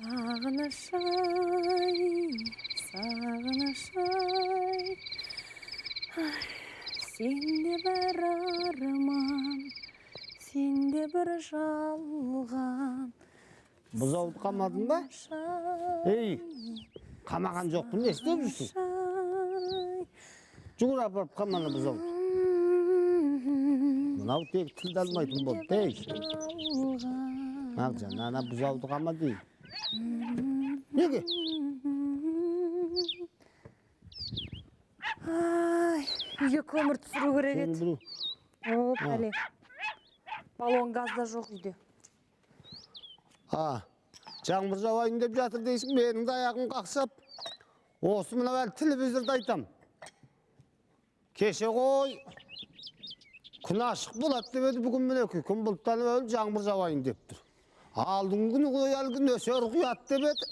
Sağınışay. Sende bir arman, sende bir жалған. Buzovdu qamadın ba? Ey, qamagan жоқпын, не істеп жүрсің? Жүгір апарып қаманы buzovdu. Мынау тек тілді алмайтын болды, ей. Ақжан, ана buzovdu қама дейін. Неге? Үйге көмір түсіру керек еді. О, пәле. Балон газда жоқ үйде. Жаңбыр жауайын деп жатыр дейсің, менің де аяғым қақсап. Осы мына әлі телевизорда айтам. Кеше ғой, күн ашық болады деп еді, бүгін мінекі, күн бұлттанып өлі жаңбыр жауайын деп тұр. Алдың күні ғой әлгі нөсер құят деп еді,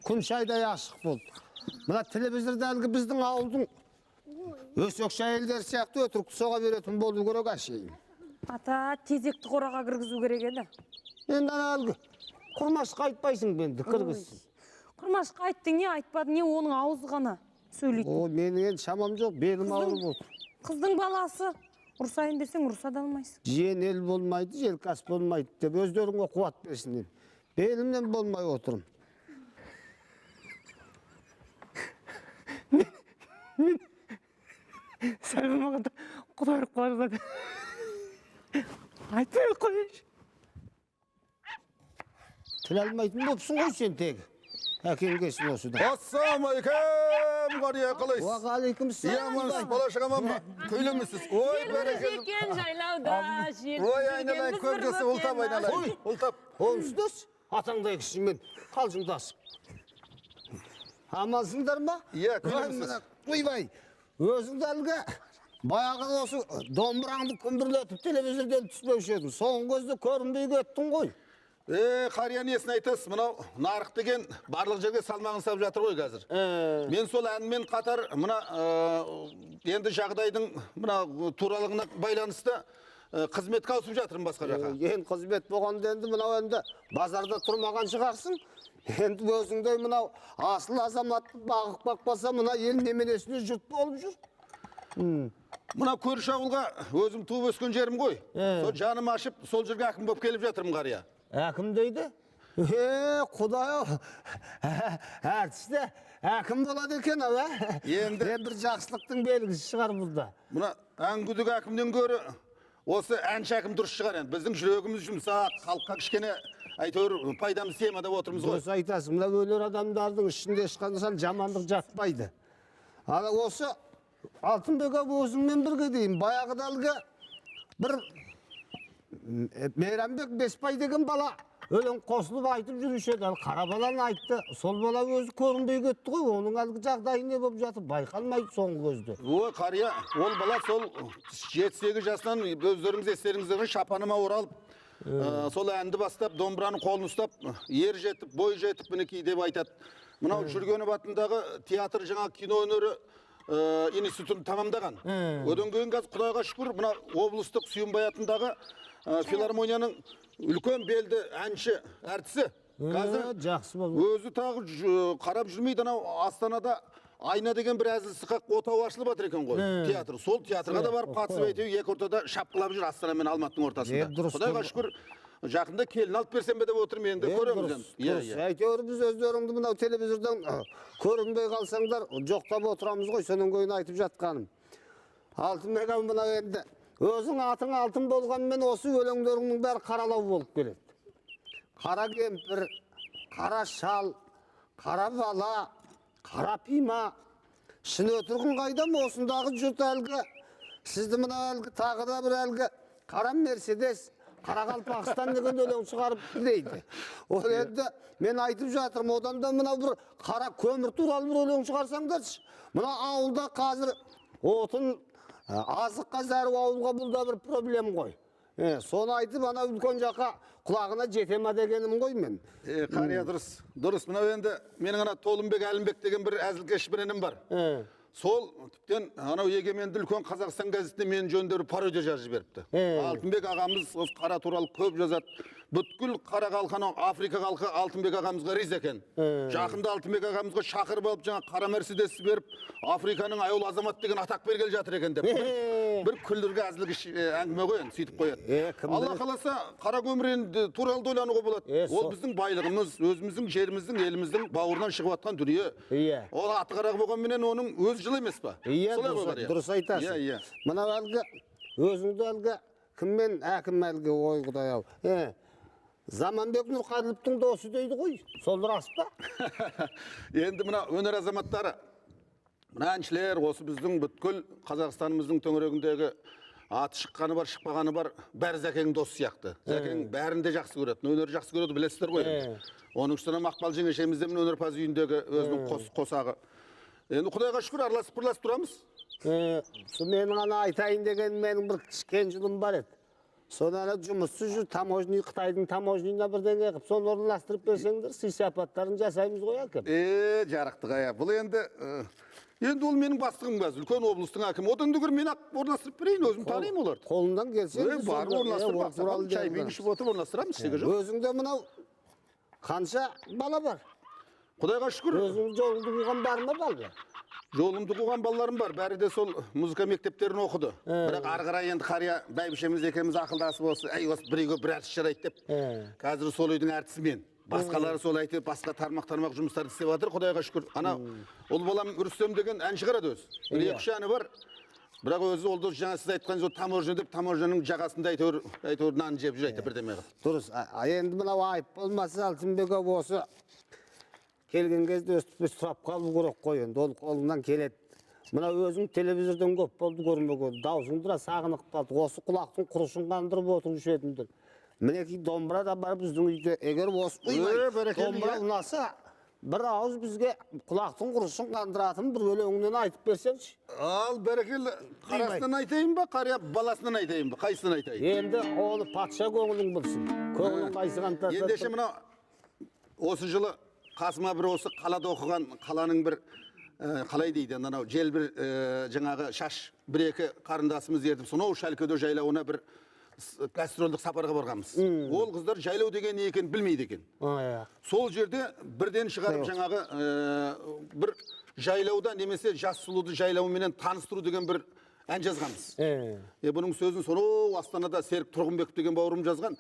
күн шайдай ашық болды. Мына телевизорда әлгі біздің ауылдың өсек шайелдер сияқты өтірікті соға беретін болу керек әшейін. Ата, тезекті қораға кіргізу керек еді. Енді әлгі құрмашқа айтпайсың бенді, кіргізсің. Құрмашқа айттың, не айтпады, не оның аузы ғана сөйлейді. О, менің енді шамам жоқ, белім ауырып отыр. Қыздың баласы, ұрсайын десең ұрса да алмайсың. Жиен ел болмайды, желкас болмайды деп өздеріңе қуат берсін. Белімнен болмай отырым. Сәлемағанда құдайық барады. Айтпай қойшы. Тіл алмайтын болыпсың ғой сен тегі. Әкең келсін осыда. Ассалаумағалейкум, қария қалайсыз? Уағалейкум Иямансыз, бала-шаға мама, көйлемісіз? Ой, бәрекелді. Екен жайлауда, Ой, айналайын, көп жасы ұлтап айналайын. Ұлтап. Олымсыз, атаңдай кішімен қалжыңдасып. Амансыңдар ма? Иә, көйлемісіз. Ойбай, өзіңді әлгі баяғы осы домбыраңды күмбірлетіп телевизорден түспеуші едің. Соңғы көзді көрінбей кеттің ғой. Қария несін айтасыз, мынау нарық деген барлық жерге салмағын сап жатыр ғой қазір. Мен сол әнмен қатар мына енді жағдайдың мына туралығына байланысты қызметке ауысып жатырмын басқа жаққа. Ең қызмет болғанда енді мынау енді базарда тұрмаған шығарсың. Енді өзіңдей мынау асыл азаматты бағып бақпаса мына ел неменесіне жұрт болып жүр. Мына көрші ауылға өзім туып өскен жерім ғой. Сол жаным ашып, сол жерге әкім болып келіп жатырмын қария. Әкім дейді? Құдай-ау, әртісте әкім болады екен, Енді бір жақсылықтың белгісі шығар бұлда. Мына әңгүдік әкімден көрі осы әнші әкім дұрыс шығар енді. Біздің жүрегіміз жұмсақ, халыққа кішкене әйтеуір пайдамыз тиемін деп отырмыз ғой. Дұрыс айтасың, мына өлер адамдардың ішінде ешқандай жамандық жатпайды. Ана осы Алтынбек өзіңмен бірге дейін, баяғыда әлгі бір Мейрамбек Беспай деген бала өлең қосылып айтып жүруші еді. Қара баланы айтты, сол бала өзі көрінбей кетті ғой, оның әлгі жағдайы не болып жатыр, байқалмайды соңғы көзді. Ой, қария, ол бала сол 7-8 жасынан өздеріңіз естеріңіздерге шапаныма оралып, сол әнді бастап, домбыраны қолын ұстап, ер жетіп, бой жетіп, мінекей деп айтады. Мынау Жүргенов атындағы театр жаңа кино өнері институтын тамамдаған. Одан кейін қазір Құдайға шүкір, мына облыстық Сүйінбай атындағы филармонияның үлкен белді әнші, әртісі. Қазір өзі тағы қарап жүрмейді, анау Астанада Айна деген бір әзіл сықақ отау ашылып жатыр екен ғой, театр. Сол театрға да барып қатысып әйтеуір екі ортада шапқылап жүр, Астана мен Алматының ортасында. Құдайға шүкір, жақында келін алып берсем бе деп отырмын, енді көреміз. Әйтеуір біз өздеріңді мынау телевизордан көрінбей қалсаңдар, жоқтап отырамыз ғой, соның көйін айтып жатқаным. Алтынбек мынау енді өзің атың алтын болғанмен осы өлеңдеріңнің бәрі қаралау болып келеді. Қара кемпір, қара шал, қара бала, қара пима. Шын өтіргін қайдам осындағы жұрт әлгі, сізді мына әлгі тағы да бір әлгі қара Мерседес, Қарақалпақстан деген өлең шығарып дейді. Ол енді мен айтып жатырмын, одан да мына бір қара көмір туралы бір өлең шығарсаңдаршы. Мына ауылда қазір отын азыққа зәру ауылға бұл да бір проблем ғой. Соны айтып, ана үлкен жаққа құлағына жетема дегенім ғой мен. Қария дұрыс. Дұрыс, мынау енді менің ана Толымбек Әлімбек деген бір әзілкеш бір інім бар. Сол тіптен анау егеменді үлкен Қазақстан газетіне мен жөнінде пародия жазып жіберіпті. Алтынбек ағамыз осы қара туралы көп жазады. бүткүл кара калканы Африка калкы Алтынбек агамызга риза экен. Жакында Алтынбек агамызга чакырып алып жаңа кара мерседес берип, Африканын аял азамат деген атак бергеле жатыр экен деп. Бир күлдүргө азлык әңгіме коен, сөйтүп коет. Алла каласа кара көмүрүн тууралуу да ойлонууга болот. Ол биздин байлыгыбыз, өзүбүздүн жерибиздин, элибиздин бауырунан чыгып аткан дүнүйө. Ол аты кара болгон менен онун өз жылы эмес па? Дұрыс айтасың. Мына әлгі өзіңді әлгі кіммен әкім әлгі ой құдай-ау. Заманбек Нұрқаділовтың досы дейді ғой. Сол рас па? Енді мына өнер азаматтары, мына әншілер осы біздің бүткіл Қазақстанымыздың төңірегіндегі аты шыққаны бар, шықпағаны бар, бәрі Зәкеңнің досы сияқты. Зәкең бәрін де жақсы көреді, өнер жақсы көреді, білесіздер ғой. Оның үстіне Мақпал жеңешемізде міне өнерпаз үйіндегі өзінің қосағы. Енді Құдайға шүкір араласып бірласып тұрамыз. Менің ана айтайын деген менің бір кішкен жылым бар еді. Содан жұмыссыз жүр, таможный, Қытайдың таможнийна бірдеңе қып, соны орналастырып берсеңдер, сый-сапаттарын жасаймыз ғой әкім. Жарықты қая. Бұл енді ол менің бастығым қазір, үлкен облыстың әкімі. Одан дүгір мен ақ орналастырып берейін, өзім танайым оларды. Қолынан келсе, бар орналастырып, чай мен ішіп отып орналастырамыз сеге жоқ. Өзіңде мынау қанша бала бар? Құдайға шүкір. Өзің жолыңды қуған бар ма бала? Жолымды қуған балаларым бар, бәрі де сол музыка мектептерін оқыды. Бірақ ары қарай енді қария бәйбішеміз екеуміз ақылдасып осы, осы бір үйге бір әртіс жарайды деп. Қазір сол үйдің әртісімен. Басқалары сол айтып, басқа тармақ жұмыстарды істеп жатыр, Құдайға шүкір. Ана ол балам Рүстем деген ән шығарады өзі. Екі-үш әні бар. Бірақ өзі олды жаңа сіз айтқан сол таможня деп, таможняның жағасында әйтеуір нан жеп жүр айтып бірдеме қылып. Дұрыс. Енді мынау айып болмаса Алтынбек осы келген кезде өстіп сұрап қалу керек қой, енді ол қолынан келеді. Мына өзің телевизордан көп болды көрмеген, даусыңдыра сағынық қалды, осы құлақтың құрышын қандырып отырып жүретіндір. Мінекей домбыра да бар біздің үйде, егер осы домбыра ұнаса, бір ауыз бізге құлақтың құрышын қандыратын бір өлеңінен айтып берсеңші. Ал бәрекелі, қарасынан айтайын ба, қария баласынан айтайын ба, қайсынан айтайын? Енді оны патша көңілің білсін, көңілің қайсыған тасыр. Ендеше мына осы жылы қасыма бір осы қалада оқыған қаланың бір қалай дейді, анау жел бір жаңағы шаш бір-екі қарындасымыз ертіп, сонау Шәлкөде жайлауына бір гастрольдік сапарға барғанбыз. Ол қыздар жайлау деген не екен білмейді екен. Сол жерде бірден шығарып жаңағы бір жайлауда немесе жас сұлуды жайлауыменен таныстыру деген бір ән жазғанбыз. Бұның сөзін сонау Астанада Серік Тұрғынбеков деген бауырым жазған.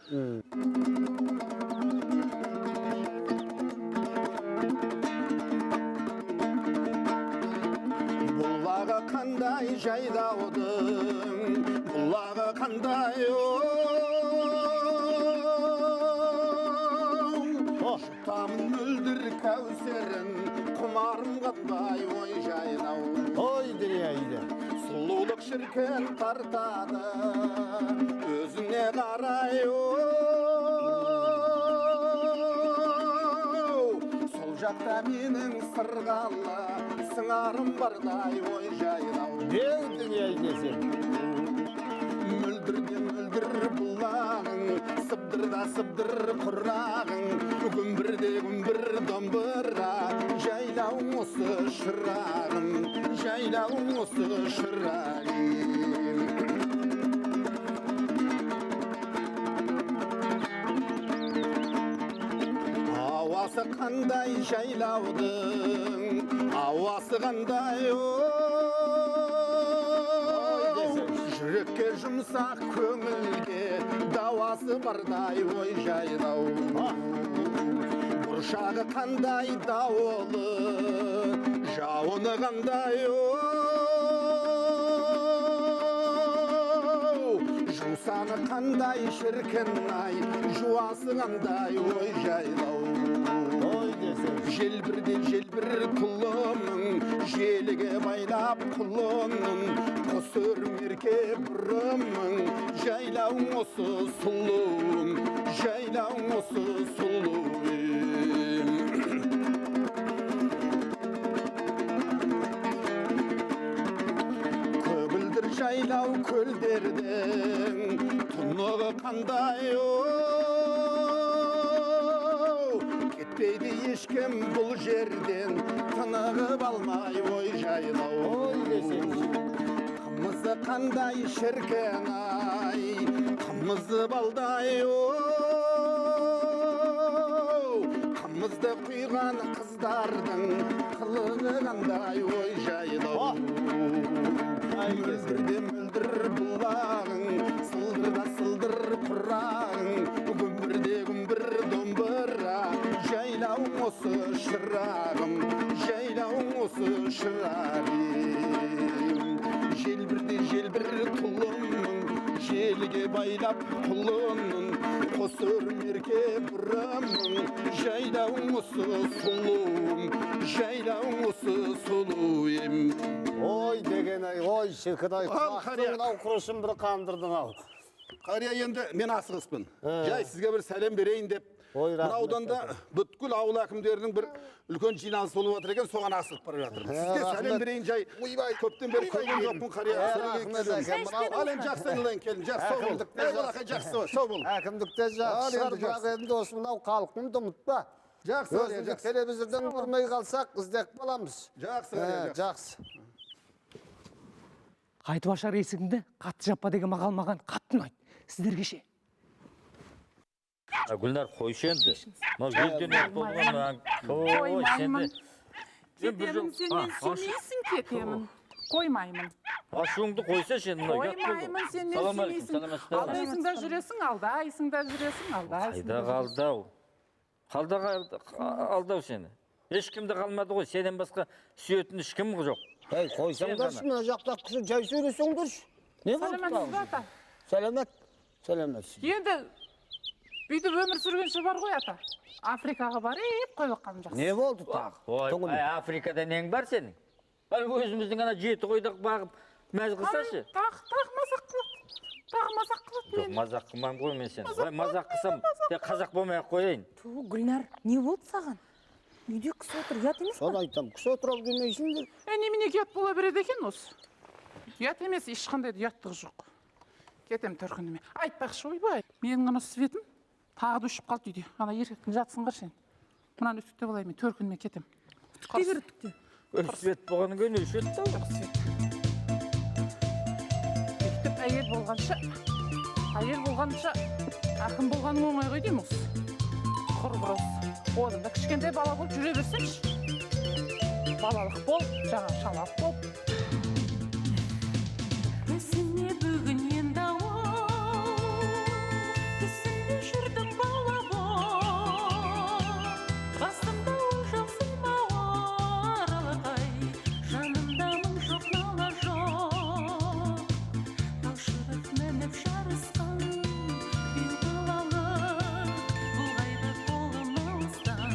Бұлағы қандай жайлаудың, бұлағы қандай Жұтамын мөлдір кәусерін, құмарым қандай ой жайлау. Ой, дүнияйды. Сұлулық шіркен тартады, өзіне қарай Сол жақта менің сырғалы, сыңарым бардай ой жайлау. Деу дүнияйды сен. Мөлдірден мөлдір бұлағың, сыбдырда сыбдыр құрағың, күмбірде күмбір домбыра, жайлауың осы шырағым, жайлауың осы шырағым. Ауасы қандай жайлаудың, ауасы қандай жүрекке жұмсақ көңілге дауасы бардай ой жайлау. Бұршағы қандай дауылы, жауыны қандай жусаны қандай шіркін-ай, жуасы қандай ой жайлау. Желбірден желбір құлымың, желіге байлап құлының, қос өрмерке бұрымың, жайлауың осы сұлуың, жайлауың осы сұлуың. Көгілдір жайлау көлдердің, тұнығы қандай кетпейді ешкім бұл жерден, тынығып алмай ой жайлау. Қымызы қандай шіркен ай, қымызы балдай Kızda kuygan kızlardan kılığınday oy jaylao. Müldir müldir bulağın, sıldır sıldır pırağın. Gümbürde gümbür dombıra, jaylauın osu şırağım, jaylauın osu şırağım. Jelbir tulummun, jelge baylap pulunmun, kosur merke burammun, jaylauın osu sulum, jaylauın osu suluyum. Oy degen ay, oy şıkıday. Al karıya. Kulağın kuruşun bir kandırdın al. Qarya endi men asıgıspın. Jay sizge bir salam bereyin dep. Oy, rahmet. Mınaudan da бүткүл ауыл әкімдерінің бір үлкен жиналысы болып жатыр екен, соған асығып бара жатырмын. Сізге рахмет. сәлем берейін жай. Көптен бері көрген жоқпын қария. Рахмет, әкем. Ал енді жақсы айналайын келін, жақсы сау бол. Әкімдікте Ей балақай жақсы бол, сау бол. Әкімдікте жақсы Ал, шығар, енді бірақ жақсы. енді осы мынау халқыңды ұмытпа. Жақсы, Өзіңді жақсы. телевизордан көрмей қалсақ, іздеп қаламыз. Жақсы, жақсы. Жақсы. Қайтып ашар есігіңді қатты жаппа деген мақал маған қатты ұнайды. Сіздерге ше? Gülnar koyuşu endi. Ma yüzdün yaptığından koy Koymаймын. sen. Кетемін, сен мен сүймейсің, кетемін. Қоймаймын. Aşığыңды koysa sen. Қоймаймын, сен мен сүймейсің. Алдайсың да жүресің, алдайсың да жүресің, алдайсың. Қайда қалды-ау? Қалды-ау seni. Ешкімді қалмады ғой, сенен басқа сүйетін ешкім жоқ. Ей, қойсаңдаршы, мына жақта кісі жай сөйлесеңдерші. Не болды Сәлеметсіз бе ата? Сәлемет. Сәлеметсіз. Енді бүйтіп өмір сүргенше бар ғой ата. Африкаға барып қойып қалым жақсы. Не болды тағы? Ой, Африкада нең бар сенің? Бәл өзіміздің ана жеті қойдық бағып мәз қылсашы. Тағы мазақ қылады. Тағы мазақ қылады Жоқ, мені. мазақ қылмам ғой мен сені. Ой, мазақ қылсам, тек қазақ болмай-ақ қояйын. Ту, Гүлнар, не болды саған? Үйде кісі отыр, ұят емес Соны па? айтам, кісі отырап демейсіңдер. Немене ұят бола береді екен осы? Ұят емес, ешқандай да ұяттығы жоқ. Кетем төркініме. Айтпақшы ойбай. Менің ана светім тағы да ұшып қалды үйде. Ана еркектің жатсынғар сен. Мынаны үтіктеп алайын, мен төркініме кетем. Бер үтікте. Өсвет болғаны көне өшетті-ау. Үйтіп әйел болғанша, ақын болғаның оңай ғой дейміз. Құр бұрыс. Одында кішкентай бала болып жүре берсеңші. Балалық бол, жаңа шалақ бол. Түсіне бүгін енді түсінде жүрдім бала бол. Басымда ол жоқсың бауырлай, жанымда мың жоқ нала жоқ. Таушырып мініп жарысқан үй балалы, бұлғайды қолым алыстан.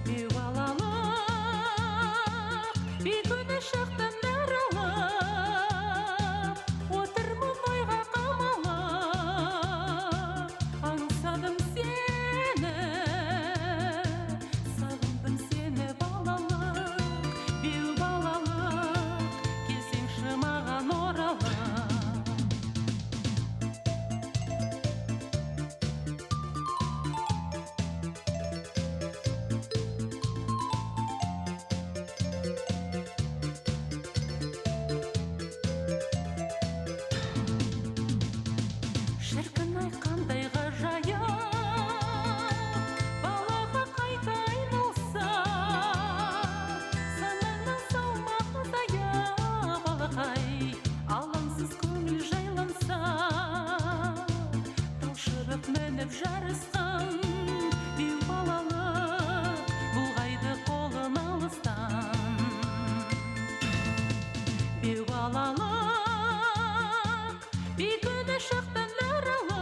Үй балалы, бей күні шақтан шіркін ай қандай ғажайып, балаға қайта айналса, санаңнан салмағы дая балақай, алаңсыз көңіл жайланса, таушырып мініп жарысқан үй балалы, бұлғайды қолын алыстан. Беу балалық, бей күні шақтан аралап,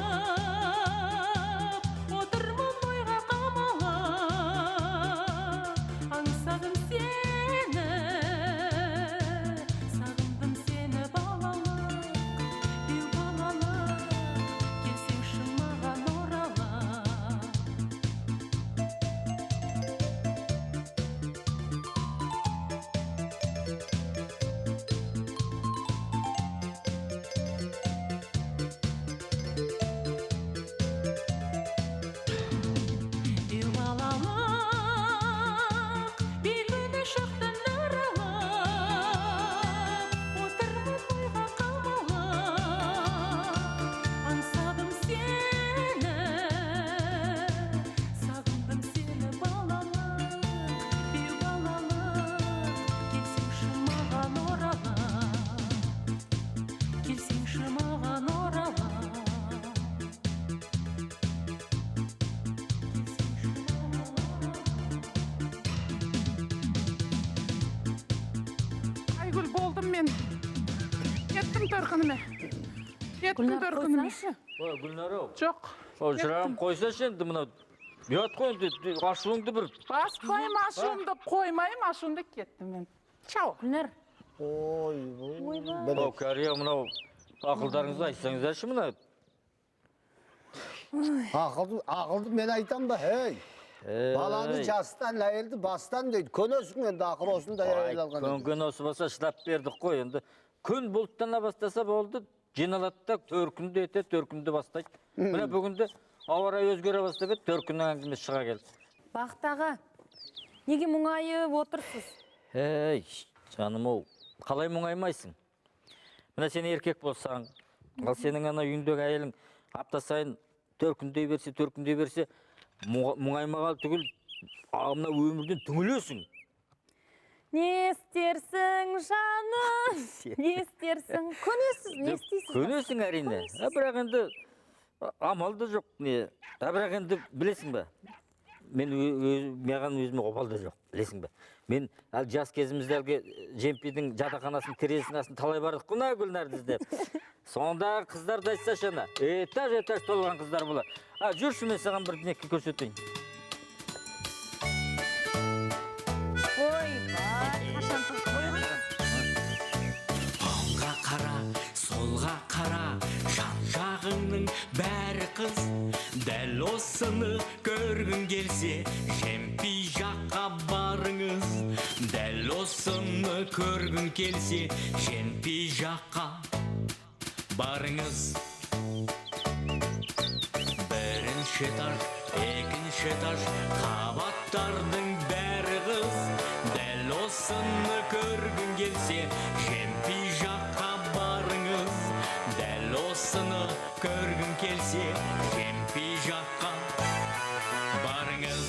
törkünüme. Yettim Gülnar törkünüme. koysаңшы. Ой, Гүлнар-ау. Жоқ. Ol шырағым қойсашы енді мына. Ұят қой енді ашуыңды бір. Баспайым ашуымды қоймайым ашуымды кеттім мен. Чау. Гүлнар. О, кәрия мынау ақылдарыңызды айтсаңыздаршы мына. Ақылды мен айтам ба, ей. Баланы жастан, әйелді бастан дейді. Көнесің енді ақыл осындай әйел алған. Көн осы болса шыдап бердік қой енді. Күн бұлттана бастаса болды, жиналады да төркінді етеді, төркінді бастайды. Мына бүгінде ауа райы өзгере бастап еді, төркіннің әңгімесі шыға келді. Бақтаға, неге мұңайып отырсыз? Ей, жаным ау, қалай мұңаймайсың? Мына сен еркек болсаң, ал сенің ана үйіндегі әйелің апта сайын төркіндей берсе, мұңаймағал түгіл, мына өмірден түңілесің. Не істерсің, жаным? Не істерсің? Көнесіз, не істейсіз? Көнесің әрине. Бірақ енді амалды жоқ. Бірақ енді білесің бе? Маған өзіме опалды жоқ, білесің бе? Мен әл жас кезімізде әлгі Жемпидің жатақханасын, терезесін талай бардық қына Гүлнарды іздеп. Сонда қыздар да айтсашы ана, этаж толған қыздар болар. Жүрші мен саған бір дүниеге көрсетейін. Ой, қашан Оңға қара, солға қара, жан-жағыңның бәрі қыз. Дәл осыны көргің келсе, Жемпи жаққа барыңыз. Дәл осыны көргің келсе, Жемпи жаққа барыңыз. Бірінші этаж, екінші этаж, қабаттардың бәрі қыз. Дәл осыны көргің келсе, Жемпи жаққа барыңыз. Дәл осыны көргің келсе, Жемпи жаққа барыңыз.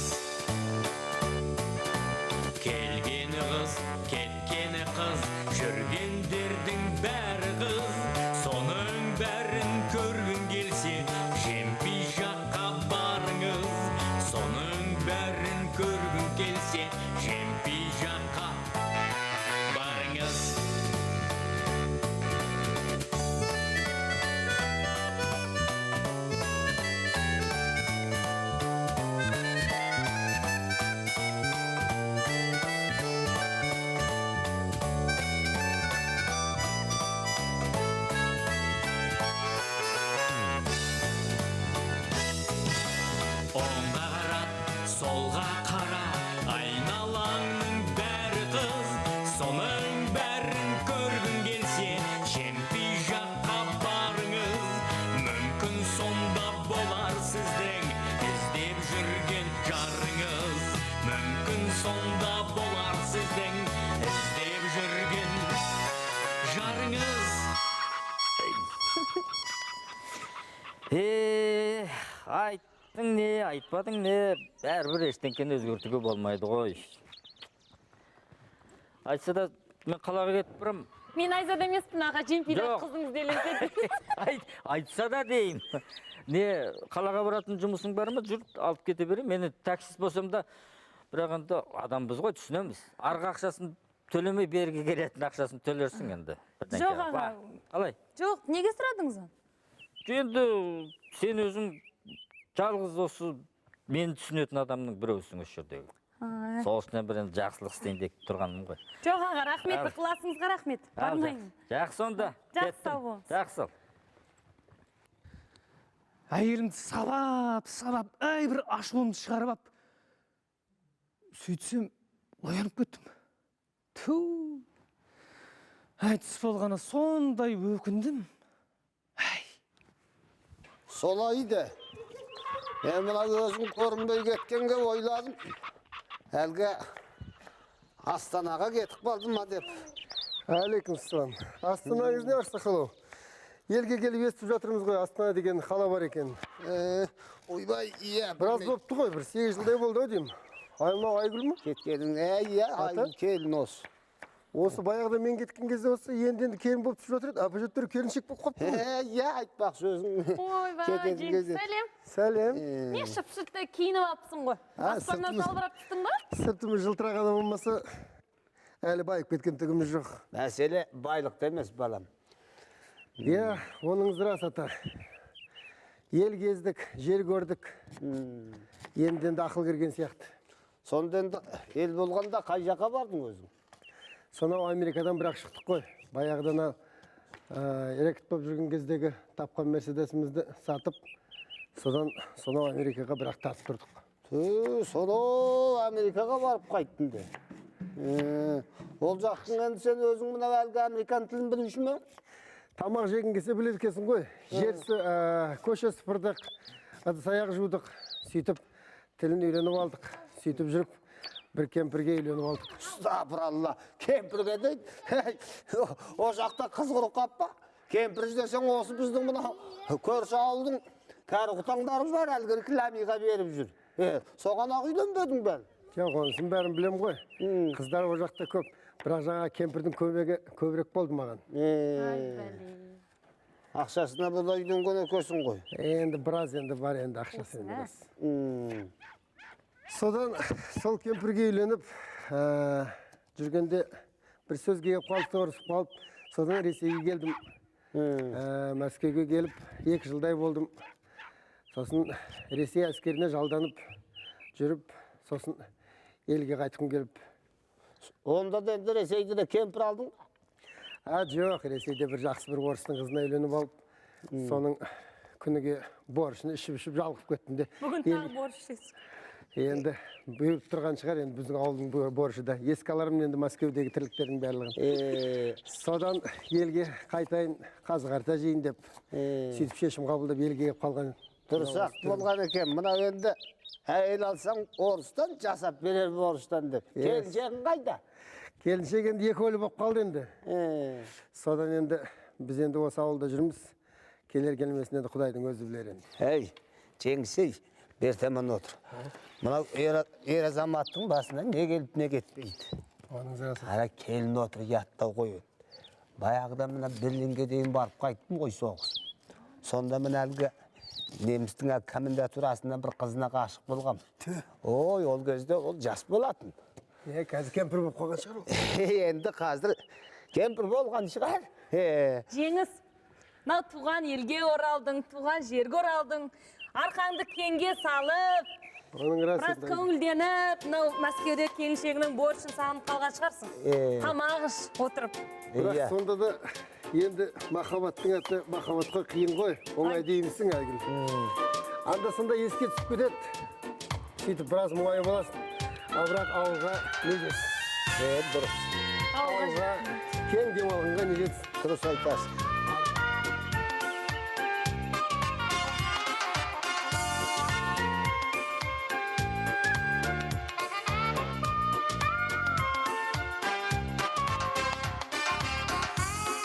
Келгені қыз, кеткені қыз, жүргендердің бәрі қыз. Соның бәрін көргің келсе, Жемпи жаққа барыңыз. Соның бәрін көргің келсе, Жемпи жаққа барыңыз. Оңға қарат, солға қара, айналаңның бәрі қыз. Соның бәрін көргің келсе, Жемпи жаққа барыңыз. Мүмкін сонда болар сіздің іздеп жүрген жарыңыз. Мүмкін сонда болар сіздің іздеп жүрген жарыңыз. Айттың не, айтпадың не, бәрібір ештеңкені өзгертуге болмайды ғой. Айтса да, мен қалаға кетіп барам. Мен Айзада емеспін, аға, Жемпиді Жоқ. қызыңыз делеседі. Айтса да деймін. Не, қалаға баратын жұмысың бар ма? Жүр, алып кете берем. Мені таксист болсам да, бірақ енді адамбыз ғой, түсінеміз. Арғы ақшасын төлемей берге келетін ақшасын төлерсің енді. Жоқ, аға. Қалай? Жоқ, неге сұрадыңыз? Енді сен өзің жалғыз осы мен түсінетін адамның біреусің осы жердегі. Сол үшін бір енді жақсылық істейін деп тұрғаным ғой. Жоқ, аға, рахмет, ықыласыңызға рахмет. Бармаймын. Жақсы онда. Жақсы, сау болыңыз. Жақсы. Әйелімді сабап, бір ашуымды шығарып ап. Сөйтсем, оянып кеттім. Ту. Түс болғаны сондай өкіндім. Солай да. Мен мына өзім көрінбей кеткенге ойладым. Әлгі Астанаға кетіп бардым ма деп. Алейкум салам. Астанаңыз не Ақсақалау? Елге келіп естіп жатырмыз ғой, Астана деген қала бар екен. Ойбай, иә. Біраз болыпты ғой, бір 8 жылдай болды ау деймін. Аймау Айгүл ма? Кеткенің, иә, Айгүл келін осы. Осы баяғыда мен кеткен кезде осы енді келін болып түсіп жатыр еді, апа жеттері келіншек болып қапты ғой. Иә, айтпақ сөзің. Ойбай, Кететін Жеңіс, кезде. сәлем. Сәлем. Не шып-шыпты киініп алыпсың ғой? Аспаннан сыртымыз- салбырап түстің ба? Сыртымыз жылтырағаны болмаса, әлі байып кеткен түгіміз жоқ. Мәселе байлықта емес балам. Иә, оныңыз рас ата. Ел кездік, жер көрдік. Енді ақыл кірген сияқты. Сонда енді ел болғанда қай жаққа бардың өзің? Сонау Америкадан бірақ шықтық қой. Баяғыдан ерекет болып жүрген кездегі тапқан мерседесімізді сатып, содан сонау Америкаға бірақ тартып тұрдық. Сонау Америкаға барып қайттың де. Ол жақтың енді сен өзің мына әлгі американ тілін білуші ме? Тамақ жеген кесе біледі екенсің ғой. Жерсі, көше сыпырдық, ыдыс-аяқ жудық, сөйтіп тілін үйреніп алдық. Сөйтіп жүріп, бір кемпірге үйленіп алдық. Стапыралла, кемпірге дейді. О жақта қыз құрып қаппа. Кемпір десең осы біздің мына көрші ауылдың кәрі құтаңдары бар, әлгі кіламиға беріп жүр. Соған ақ үйленбедің бәл. Жоқ, онысын бәрін білем ғой. Қыздар о жақта көп. Бірақ жаңа кемпірдің көмегі көбірек болды маған. Ақшасына бұл үйленген өкесің ғой. Енді біраз енді бар енді ақшасы енді біраз. Содан сол кемпірге үйленіп жүргенде бір сөзге қалып қалып, содан Ресейге келдім. Мәскеуге келіп 2 жылдай болдым. Сосын Ресей әскеріне жалданып жүріп, сосын елге қайтқым келіп. Онда да енді Ресейде де кемпір алдың? Жоқ, Ресейде бір жақсы бір орыстың қызына үйленіп алып, соның күніге борышын ішіп жалғып кеттім де. Бүгін тағы борышсыз. Енді бұйырып тұрған шығар, енді біздің ауылдың борышы да. Еске аларым енді Мәскеудегі тірліктердің барлығын. Содан елге қайтайын, қазығарта жейін деп, сөйтіп шешім қабылдап елге келіп қалған. Дұрыс-ақ болған екен. Мына енді әйел алсаң орыстан, жасап берер орыстан деп. Келіншегің қайда? Келіншек енді 2 өлі болып қалды енді. Содан енді біз енді осы ауылда жүрміз. Келер келмесін енді Құдайдың өзі білер енді. Әй, Жеңсей, бертемін отыр. Мынау ер азаматтың басынан не келіп не кетпейді. Оның зарасы. Ара келін отыр, яттау қойып. Баяғыда мына Берлинге дейін барып қайттым ғой соғыс. Сонда мына әлгі немістің комендатурасынан бір қызына ғашық болғам. Ой, ол кезде ол жас болатын. Қазір кемпір болып қалған шығар ол. Енді қазір кемпір болған шығар. Жеңіс, мынау туған елге оралдың, туған жерге оралдың, арқаңды кеңге салып, Оның рас. біраз көңілденіп, мынау Мәскеуде келіншегінің борышын сағынып қалған шығарсың. Тамағыш отырып. Бірақ сонда да енді махаббаттың аты махаббатқа қиын ғой. Оңай деймісің әйгіл. Анда-санда еске түсіп кетеді. Сөйтіп біраз мұңайы боласың. Бірақ ауылға не жетсін? Дұрыс. Ауылға кең демалғанға не жетсін? Дұрыс айтасың.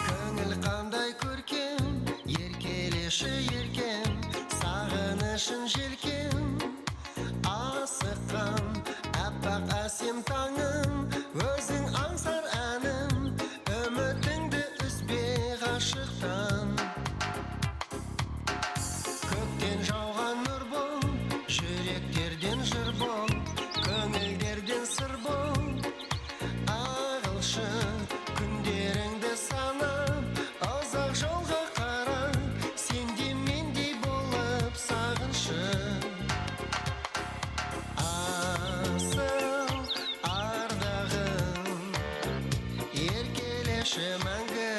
Көңіл қандай көркем, еркелеші еркем, сағынышын желкем, асыққан аппақ әсем таңым, өзің аңсар әнім, үмітіңді үзбе ғашықтан. Көктен жауған нұр бол, жүректерден жыр бол, көңілдерден сыр бол, ағылшы күндеріңді санап, ұзақ жолға қарап, сенде мендей болып сағыншы. Асыл ардағым, еркелеші мәңгі,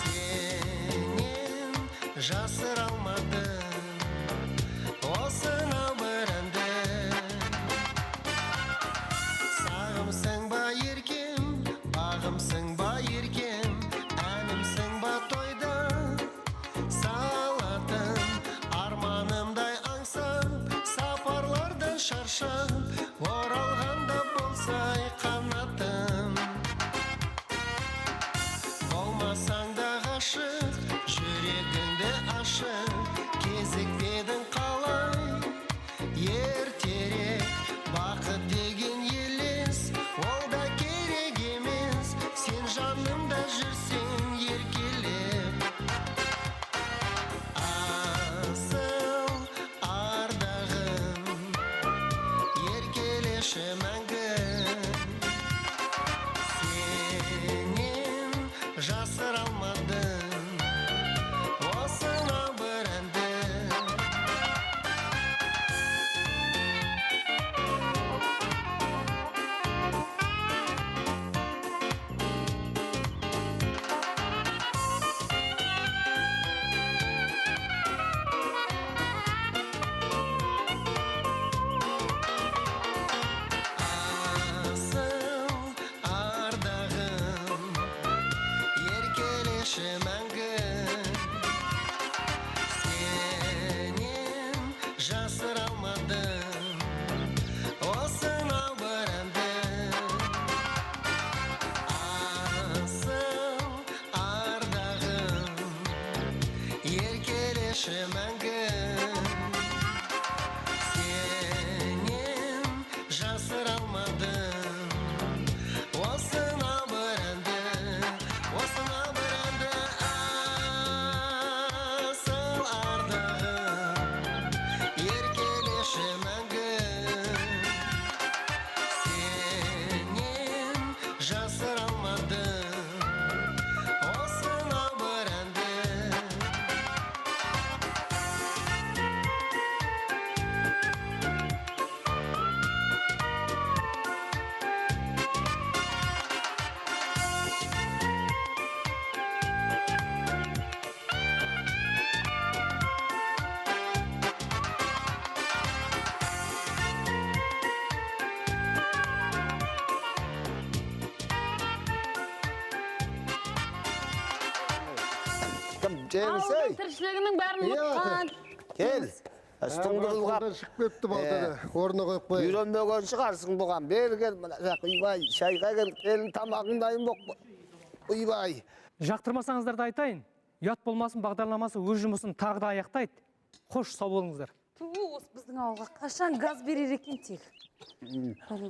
сенен жасыра алмадым осынау бір әнді. Сағымсың ба еркем, бағымсың ба еркем, әнімсің ба тойда салатын, арманымдай аңсап, сапарлардан шаршап, оралғанда болсай қанатым. Болмасаң да ғашық, жүрегіңді ашық, Еркелеші мәңгі Сенен жасыра алмадым Осына бір әнді Асыл ардағым Еркелеші мәңгі Сенен жасыра алмадым Осына бір әнді Cengiz ey. Ауылдың тіршілігінің бәрін Иә, ұмытқан. Gel. Üstüngü bulgap. Қолдан шығып кетті балтада. Орнына қойып қояйын. Үйrenmegen çıkarsın buğan. Beri gel. Uybay. Şayga gel. Elin tamağındayım bok. Uybay. Жақтырмасаңыздар да айтайын. Ұят болмасын бағдарламасы өз жұмысын тағы да аяқтайды. Қош, сау болыңыздар. Ту, осы біздің ауылға қашан газ берер екен тек.